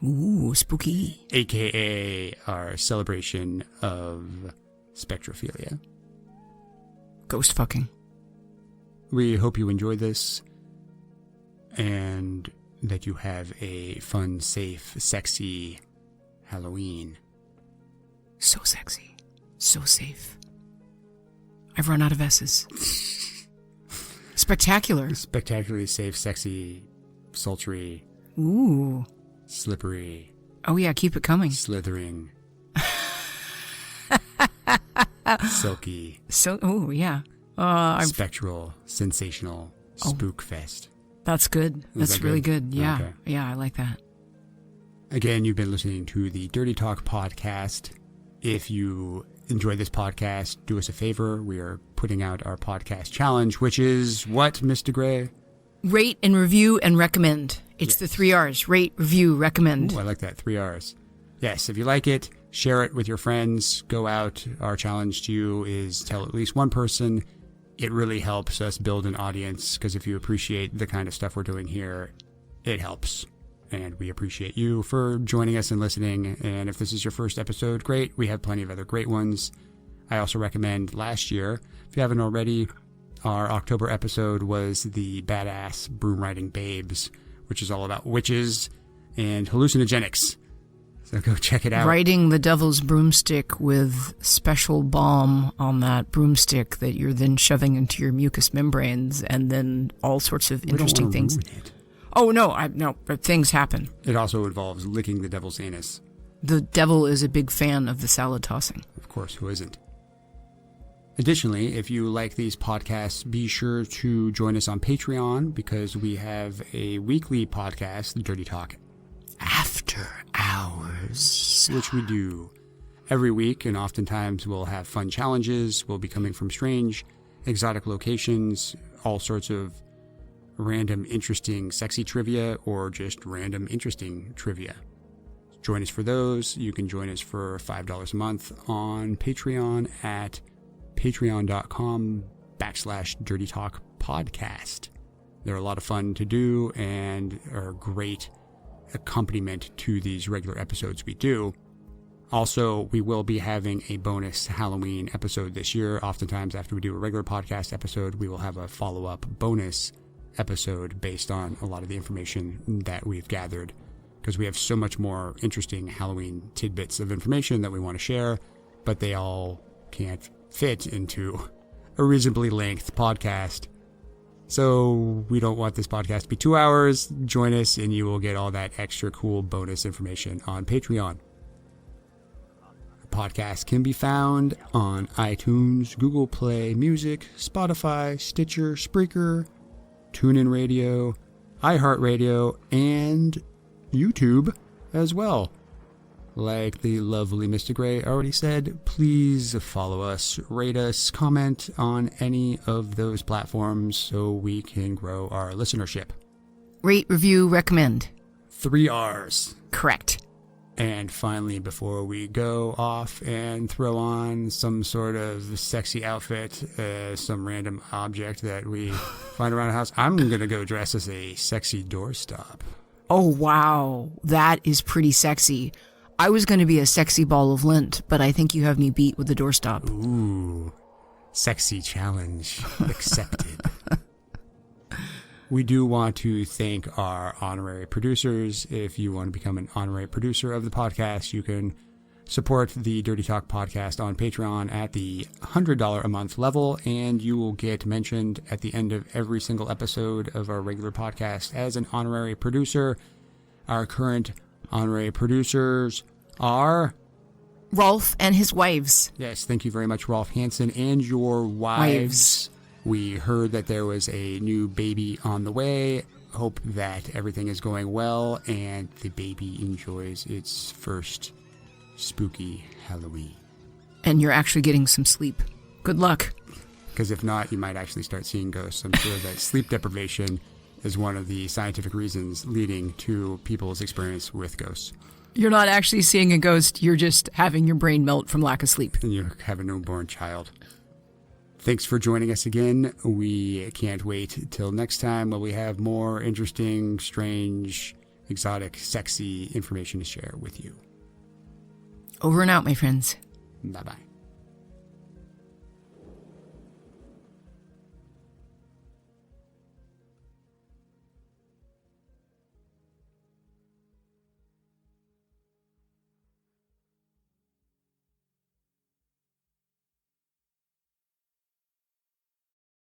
Ooh, spooky. AKA our celebration of Spectrophilia. Ghost fucking. We hope you enjoy this and that you have a fun, safe, sexy Halloween. So sexy. So safe. I've run out of S's. Spectacular. Spectacularly safe, sexy, sultry. Ooh. Slippery. Oh, yeah, keep it coming. Slithering. Silky. So, oh, yeah. Spectral, sensational, spook fest. That's good. That's that really good. Yeah. Okay. Yeah, I like that. Again, you've been listening to the Dirty Talk podcast. If you enjoy this podcast, do us a favor. We are putting out our podcast challenge, which is what, Mr. Gray? Rate and review and recommend. It's the 3 R's. Rate, review, recommend. Ooh, I like that. 3 R's. Yes, if you like it, share it with your friends. Go out. Our challenge to you is tell at least one person. It really helps us build an audience because if you appreciate the kind of stuff we're doing here, it helps. And we appreciate you for joining us and listening. And if this is your first episode, great. We have plenty of other great ones. I also recommend last year, if you haven't already, our October episode was the Badass Broom Riding Babes, which is all about witches and hallucinogenics. So go check it out. Riding the devil's broomstick with special balm on that broomstick that you're then shoving into your mucous membranes and then all sorts of interesting things. Ruin it. Oh, no, but things happen. It also involves licking the devil's anus. The devil is a big fan of the salad tossing. Of course, who isn't? Additionally, if you like these podcasts, be sure to join us on Patreon because we have a weekly podcast, the Dirty Talk After Hours, which we do every week, and oftentimes we'll have fun challenges. We'll be coming from strange, exotic locations, all sorts of random, interesting, sexy trivia, or just random, interesting trivia. Join us for those. You can join us for $5 a month on Patreon at patreon.com/Dirty Talk Podcast. They're a lot of fun to do and are a great accompaniment to these regular episodes we do. Also, we will be having a bonus Halloween episode this year. Oftentimes, after we do a regular podcast episode, we will have a follow-up bonus episode based on a lot of the information that we've gathered, because we have so much more interesting Halloween tidbits of information that we want to share, but they all can't fit into a reasonably length podcast. So we don't want this podcast to be 2 hours. Join us and you will get all that extra cool bonus information on Patreon. The podcast can be found on iTunes, Google Play Music, Spotify, Stitcher, Spreaker, TuneIn Radio, iHeartRadio, and YouTube as well. Like the lovely Mr. Gray already said, please follow us, rate us, comment on any of those platforms so we can grow our listenership. Rate, review, recommend. 3 R's. Correct. And finally, before we go off and throw on some sort of sexy outfit, some random object that we find around the house, I'm going to go dress as a sexy doorstop. Oh, wow. That is pretty sexy. I was going to be a sexy ball of lint, but I think you have me beat with the doorstop. Ooh, sexy challenge accepted. We do want to thank our honorary producers. If you want to become an honorary producer of the podcast, you can support the Dirty Talk podcast on Patreon at the $100 a month level, and you will get mentioned at the end of every single episode of our regular podcast as an honorary producer. Our current honorary producers are Rolf and his wives. Yes, thank you very much, Rolf Hansen, and your wives. We heard that there was a new baby on the way. Hope that everything is going well and the baby enjoys its first spooky Halloween. And you're actually getting some sleep. Good luck. Because if not, you might actually start seeing ghosts. I'm sure that sleep deprivation is one of the scientific reasons leading to people's experience with ghosts. You're not actually seeing a ghost. You're just having your brain melt from lack of sleep. And you have a newborn child. Thanks for joining us again. We can't wait till next time when we have more interesting, strange, exotic, sexy information to share with you. Over and out, my friends. Bye-bye.